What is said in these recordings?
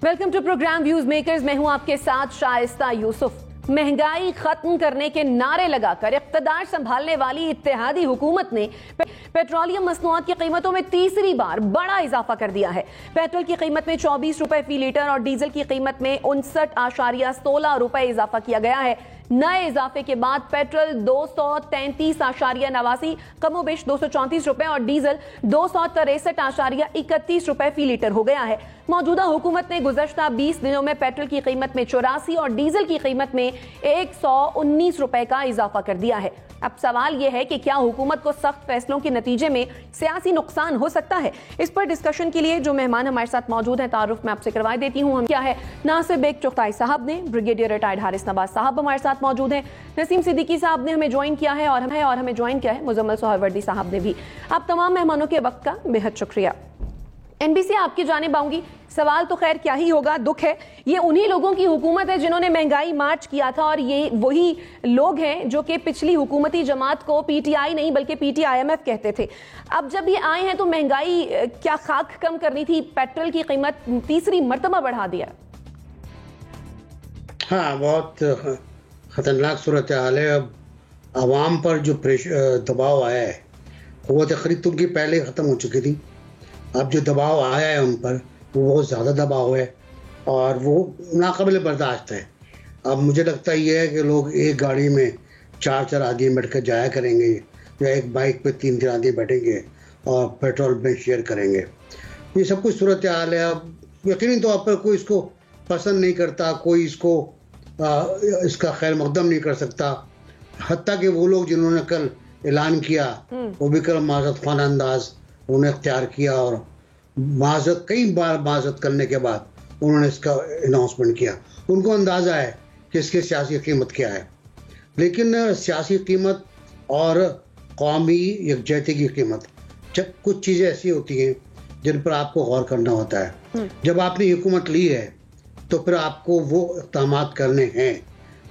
Welcome to program views makers. मैं हूं आपके साथ शाइस्ता यूसुफ। महंगाई खत्म करने के नारे लगाकर इख्तिदार संभालने वाली इत्तेहादी हुकूमत ने पेट्रोलियम मसनूआत की कीमतों में तीसरी बार बड़ा इजाफा कर दिया है। पेट्रोल की कीमत में 24 रुपए फी लीटर और डीजल की कीमत में 59.16 रुपए इजाफा किया गया है। नए इजाफे के बाद पेट्रोल 233.89, कमोबेश 234 रुपए और डीजल 263.31 रुपए फी लीटर हो गया है। मौजूदा हुकूमत ने गुज़श्ता 20 दिनों में पेट्रोल की कीमत में 84 और डीजल की कीमत में 119 रुपए का इजाफा कर दिया है। अब सवाल यह है कि क्या हुकूमत को सख्त फैसलों के नतीजे में सियासी नुकसान हो सकता है। इस पर डिस्कशन के लिए जो मेहमान हमारे साथ मौजूद हैं, तारुफ मैं आपसे करवा देती हूँ। हम क्या है, नासिर बेग चुगताई साहब ने, ब्रिगेडियर रिटायर्ड हारिस नवाज साहब हमारे साथ मौजूद हैं, नसीम सिद्दीकी साहब ने हमें ज्वाइन किया है और हमें ज्वाइन किया है मुजम्मल सोहरवर्दी साहब ने भी। आप तमाम मेहमानों के वक्त का बेहद शुक्रिया। एनबीसी आपकी जानिब आऊंगी। सवाल तो खैर क्या ही होगा, दुख है ये उन्हीं लोगों की हुकूमत है जिन्होंने महंगाई मार्च किया था और ये वही लोग हैं जो कि पिछली हुकूमती जमात को पीटीआई नहीं बल्कि पीटीआईएमएफ कहते थे। अब जब ये आए हैं तो महंगाई क्या खाक कम करनी थी, पेट्रोल की कीमत तीसरी मर्तबा बढ़ा दिया। हाँ, बहुत खतरनाक सूरत हाल है। अब आवाम पर जो दबाव आया है, क़ुव्वत ख़रीद तो उनकी पहले ख़त्म हो चुकी थी। अब जो दबाव आया है उन पर वो बहुत ज़्यादा दबाव है और वो नाक़ाबिल बर्दाश्त है। अब मुझे लगता ये है कि लोग एक गाड़ी में 4 आदमी बैठ कर जाया करेंगे या एक बाइक पे 3 आदमी बैठेंगे और पेट्रोल में शेयर करेंगे। ये सब कुछ सूरत हाल है। अब यकीनी तौर पर कोई इसको पसंद नहीं करता, कोई इसको इसका खैर मकदम नहीं कर सकता। हत्ता कि वो लोग जिन्होंने कल ऐलान किया वो भी कल माज़रत ख़ाना अंदाज उन्हें इख्तियार किया और कई बार माज़रत करने के बाद उन्होंने इसका अनाउंसमेंट किया। उनको अंदाज़ा है कि इसकी सियासी कीमत क्या है, लेकिन सियासी कीमत और कौमी यकजहती की कीमत, जब कुछ चीज़ें ऐसी होती हैं जिन पर आपको गौर करना होता है। जब आपने हुकूमत ली है तो फिर आपको वो इक़दामात करने हैं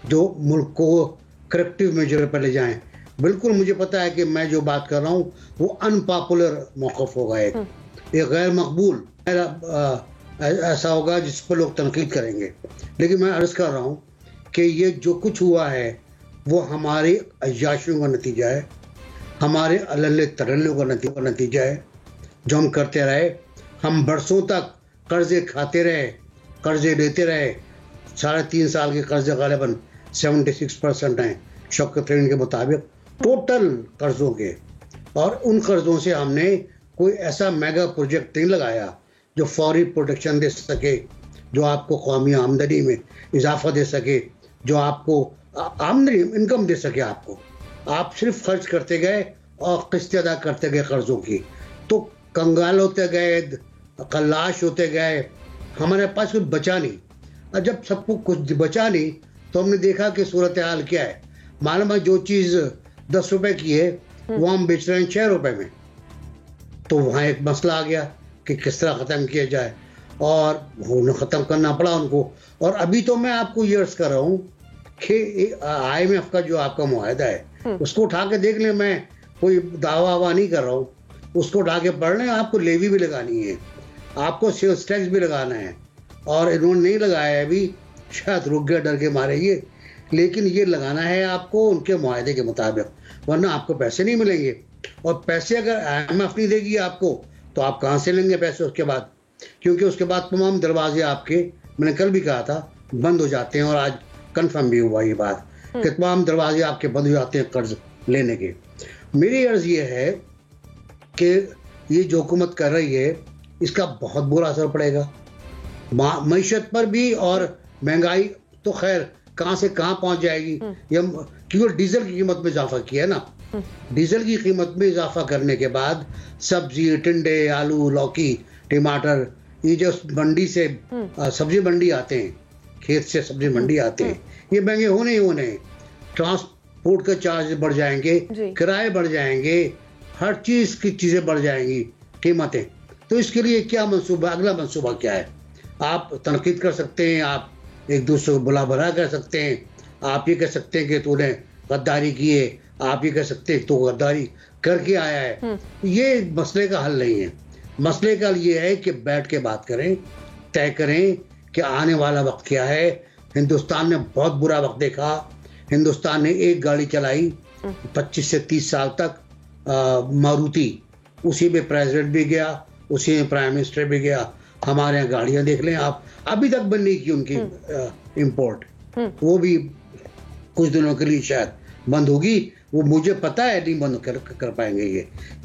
जो मुल्क को करेक्टिव मेजर पर ले जाएं। बिल्कुल मुझे पता है कि मैं जो बात कर रहा हूँ वो अनपॉपुलर मौक़िफ़ होगा, एक गैर मकबूल ऐसा होगा जिस पर लोग तनकीद करेंगे। लेकिन मैं अर्ज़ कर रहा हूँ कि ये जो कुछ हुआ है वो हमारी अय्याशियों का नतीजा है, हमारे अल्ले तरल्लों का नतीजा है जो हम करते रहे। हम बरसों तक कर्ज़े खाते रहे, कर्ज़े लेते रहे। 3.5 साल के कर्ज़े ग़ालिबन 76% हैं शौकत तरीन के मुताबिक टोटल कर्ज़ों के। और उन कर्ज़ों से हमने कोई ऐसा मेगा प्रोजेक्ट नहीं लगाया जो फौरी प्रोटेक्शन दे सके, जो आपको कौमी आमदनी में इजाफा दे सके, जो आपको आमदनी इनकम दे सके। आप सिर्फ खर्च करते गए और किस्तें अदा करते गए कर्ज़ों की, तो कंगाल होते गए, कल्लाश होते गए, हमारे पास कुछ बचा नहीं। और जब सबको कुछ बचा नहीं तो हमने देखा कि सूरत हाल क्या है। मालूम है जो चीज़ 10 रुपए की है वो हम बेच रहे हैं 6 रुपए में। तो वहाँ एक मसला आ गया कि किस तरह ख़त्म किया जाए और उन्हें ख़त्म करना पड़ा उनको। और अभी तो मैं आपको ये अर्ज़ कर रहा हूँ कि IMF का जो आपका मुआहदा है उसको उठा के देख लें। मैं कोई दावा नहीं कर रहा हूँ, उसको उठा के पढ़ लें। आपको लेवी भी लगानी है, आपको सेल्स टैक्स भी लगाना है, और इन्होंने नहीं लगाया है अभी, शायद रुक गया डर के मारे ये, लेकिन ये लगाना है आपको उनके मुआहदे के मुताबिक, वरना आपको पैसे नहीं मिलेंगे। और पैसे अगर IMF नहीं देगी आपको तो आप कहाँ से लेंगे पैसे उसके बाद, क्योंकि उसके बाद तमाम दरवाजे आपके, मैंने कल भी कहा था, बंद हो जाते हैं और आज कंफर्म भी हुआ ये बात कि तमाम दरवाजे आपके बंद हो जाते हैं कर्ज लेने के। मेरी अर्ज़ ये है कि ये जो हुकूमत कर रही है इसका बहुत बुरा असर पड़ेगा मईशत पर भी, और महंगाई तो खैर कहाँ से कहाँ पहुँच जाएगी। क्योंकि डीजल की कीमत में इजाफा किया है ना, डीजल की कीमत में इजाफा करने के बाद सब्जी, टिंडे, आलू, लौकी, टमाटर, ये जो मंडी से सब्जी मंडी आते हैं, खेत से सब्जी मंडी आते हैं, ये महंगे होने ही होने। ट्रांसपोर्ट के चार्ज बढ़ जाएंगे, किराए बढ़ जाएंगे, हर चीज़ की चीज़ें बढ़ जाएंगी कीमतें। तो इसके लिए क्या मंसूबा, अगला मंसूबा क्या है? आप तनकीद कर सकते हैं, आप एक दूसरे को बुला भला कर सकते हैं, आप ये कह सकते हैं कि तूने गद्दारी की है, आप ये कह सकते हैं तो गद्दारी करके आया है। ये मसले का हल नहीं है। मसले का हल ये है कि बैठ के बात करें, तय करें कि आने वाला वक्त क्या है। हिंदुस्तान ने बहुत बुरा वक्त देखा। हिंदुस्तान ने एक गाड़ी चलाई 25 से 30 साल तक, मारुति, उसी में प्रेसिडेंट भी गया, उसी में प्राइम मिनिस्टर भी गया। हमारे यहाँ गाड़ियां देख लें आप, अभी तक बंद नहीं की उनकी इंपोर्ट, वो भी कुछ दिनों के लिए शायद बंद होगी। वो मुझे पता है नहीं बंद कर पाएंगे।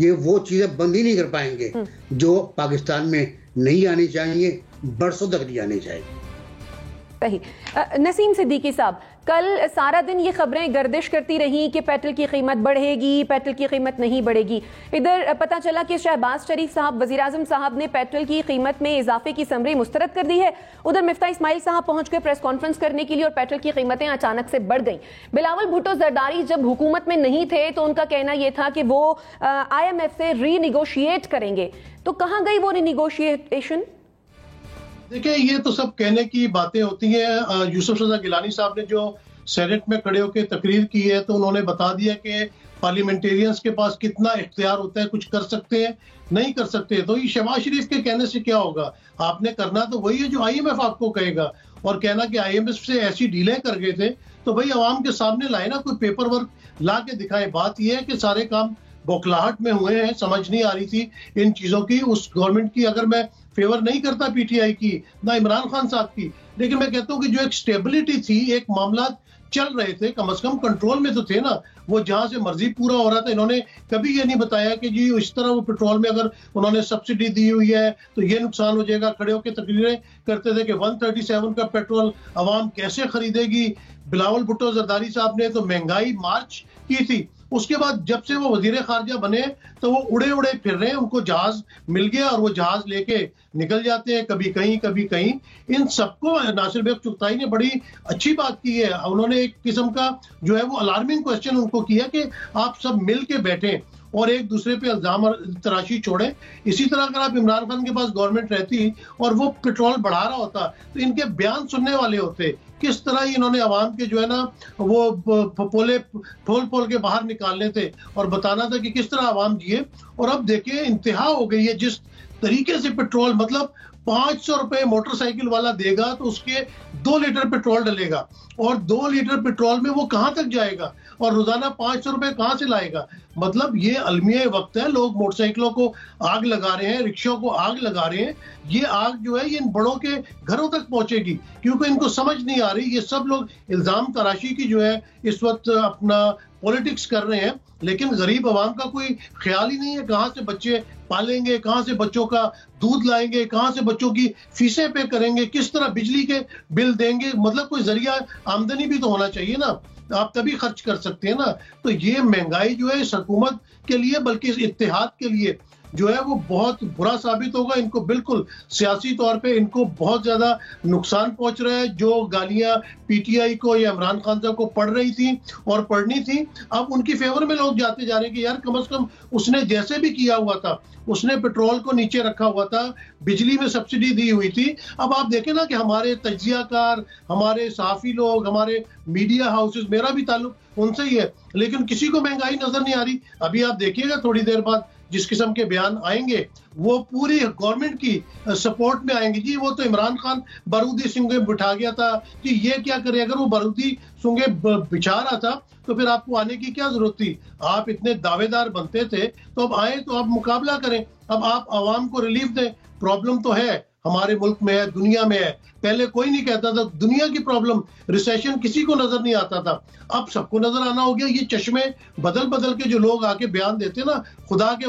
ये वो चीजें बंद ही नहीं कर पाएंगे जो पाकिस्तान में नहीं आनी चाहिए, बरसों तक नहीं आनी चाहिए। सही। नसीम सिद्दीकी साहब, कल सारा दिन ये खबरें गर्दिश करती रही कि पेट्रोल की कीमत बढ़ेगी, पेट्रोल की कीमत नहीं बढ़ेगी। इधर पता चला कि शहबाज शरीफ साहब, वजीर आजम साहब ने पेट्रोल की कीमत में इजाफे की समरी मुस्तरद कर दी है। उधर मिफ्ता इस्माइल साहब पहुंच गए प्रेस कॉन्फ्रेंस करने के लिए और पेट्रोल की कीमतें अचानक से बढ़ गई। बिलावल भुट्टो जरदारी जब हुकूमत में नहीं थे तो उनका कहना यह था कि वो IMF से रीनिगोशिएट करेंगे, तो कहां गई वो रीनिगोशिएशन? देखिए, ये तो सब कहने की बातें होती हैं। यूसुफ रजा गिलानी साहब ने जो सेनेट में खड़े होकर तकरीर की है तो उन्होंने बता दिया कि पार्लियामेंटेरियंस के पास कितना इख्तियार होता है, कुछ कर सकते हैं, नहीं कर सकते। तो ये शहबाज शरीफ के कहने से क्या होगा? आपने करना तो वही है जो IMF आपको कहेगा, और कहना कि IMF से ऐसी डीलें कर गए थे तो भाई अवाम के सामने लाए ना, कोई पेपर वर्क ला के दिखाए। बात यह है कि सारे काम बौखलाहट में हुए हैं, समझ नहीं आ रही थी इन चीजों की। उस गवर्नमेंट की अगर मैं फेवर नहीं करता PTI की, ना इमरान खान साहब की, लेकिन मैं कहता हूं कि जो एक स्टेबिलिटी थी, एक मामला चल रहे थे, कम से कम कंट्रोल में तो थे ना। वो जहां से मर्जी पूरा हो रहा था। इन्होंने कभी ये नहीं बताया कि जी इस तरह वो पेट्रोल में अगर उन्होंने सब्सिडी दी हुई है तो ये नुकसान हो जाएगा। खड़े होकर तकरीरें करते थे कि 137 का पेट्रोल आवाम कैसे खरीदेगी। बिलावल भुट्टो जरदारी साहब ने तो महंगाई मार्च की थी। उसके बाद जब से वो वजीर खारजा बने तो वो उड़े उड़े फिर रहे हैं, उनको जहाज मिल गया और वो जहाज लेके निकल जाते हैं, कभी कहीं कभी कहीं। इन सबको नासिर बेग चुगताई ने बड़ी अच्छी बात की है। उन्होंने एक किस्म का जो है वो अलार्मिंग क्वेश्चन उनको किया कि आप सब मिल के बैठे और एक दूसरे पे इल्जाम तराशी छोड़े। इसी तरह अगर आप इमरान खान के पास गवर्नमेंट रहती और वो पेट्रोल बढ़ा रहा होता तो इनके बयान सुनने वाले होते। किस तरह ही इन्होंने आवाम के जो है ना वो पोले फोल के बाहर निकालने थे और बताना था कि किस तरह आवाम जिए। और अब देखिए इंतहा हो गई है। जिस तरीके से पेट्रोल, मतलब 500 रुपए मोटरसाइकिल वाला देगा तो उसके 2 लीटर पेट्रोल डलेगा, और 2 लीटर पेट्रोल में वो कहां तक जाएगा और रोजाना 500 रुपए कहां से लाएगा? मतलब ये अलमिया वक्त है। लोग मोटरसाइकिलों को आग लगा रहे हैं, रिक्शों को आग लगा रहे हैं। ये आग जो है ये इन बड़ों के घरों तक पहुंचेगी, क्योंकि इनको समझ नहीं आ रही। ये सब लोग इल्जाम तराशी की जो है इस वक्त अपना पॉलिटिक्स कर रहे हैं, लेकिन गरीब आवाम का कोई ख्याल ही नहीं है। कहां से बच्चे पालेंगे, कहां से बच्चों का दूध लाएंगे, कहां से बच्चों की फीसें पे करेंगे, किस तरह बिजली के बिल देंगे? मतलब कोई जरिया आमदनी भी तो होना चाहिए ना, आप तभी खर्च कर सकते हैं ना। तो ये महंगाई जो है इस हुकूमत के लिए, बल्कि इस इत्तेहाद के लिए जो है वो बहुत बुरा साबित होगा। इनको बिल्कुल सियासी तौर पे इनको बहुत ज्यादा नुकसान पहुंच रहा है। जो गालियां PTI को या इमरान खान साहब को पड़ रही थी और पढ़नी थी, अब उनकी फेवर में लोग जाते जा रहे हैं कि यार कम से कम उसने जैसे भी किया हुआ था, उसने पेट्रोल को नीचे रखा हुआ था, बिजली में सब्सिडी दी हुई थी। अब आप देखें ना कि हमारे तज्जियाकार, हमारे सहाफी लोग, हमारे मीडिया हाउसेस, मेरा भी ताल्लुक उनसे ही है, लेकिन किसी को महंगाई नजर नहीं आ रही। अभी आप देखिएगा थोड़ी देर बाद जिस किस्म के बयान आएंगे वो पूरी गवर्नमेंट की सपोर्ट में आएंगे। जी वो तो इमरान खान बारूदी सूंघे बिठा गया था कि ये क्या करे। अगर वो बारूदी सूंघे बिछा रहा था तो फिर आपको आने की क्या जरूरत थी? आप इतने दावेदार बनते थे तो अब आए तो आप मुकाबला करें। अब आप आवाम को रिलीफ दें। प्रॉब्लम तो है, हमारे मुल्क में है, दुनिया में है। पहले कोई नहीं कहता था दुनिया की प्रॉब्लम, रिसेशन किसी को नजर नहीं आता था, अब सबको नजर आना हो गया। ये चश्मे बदल बदल के जो लोग आके बयान देते ना, खुदा के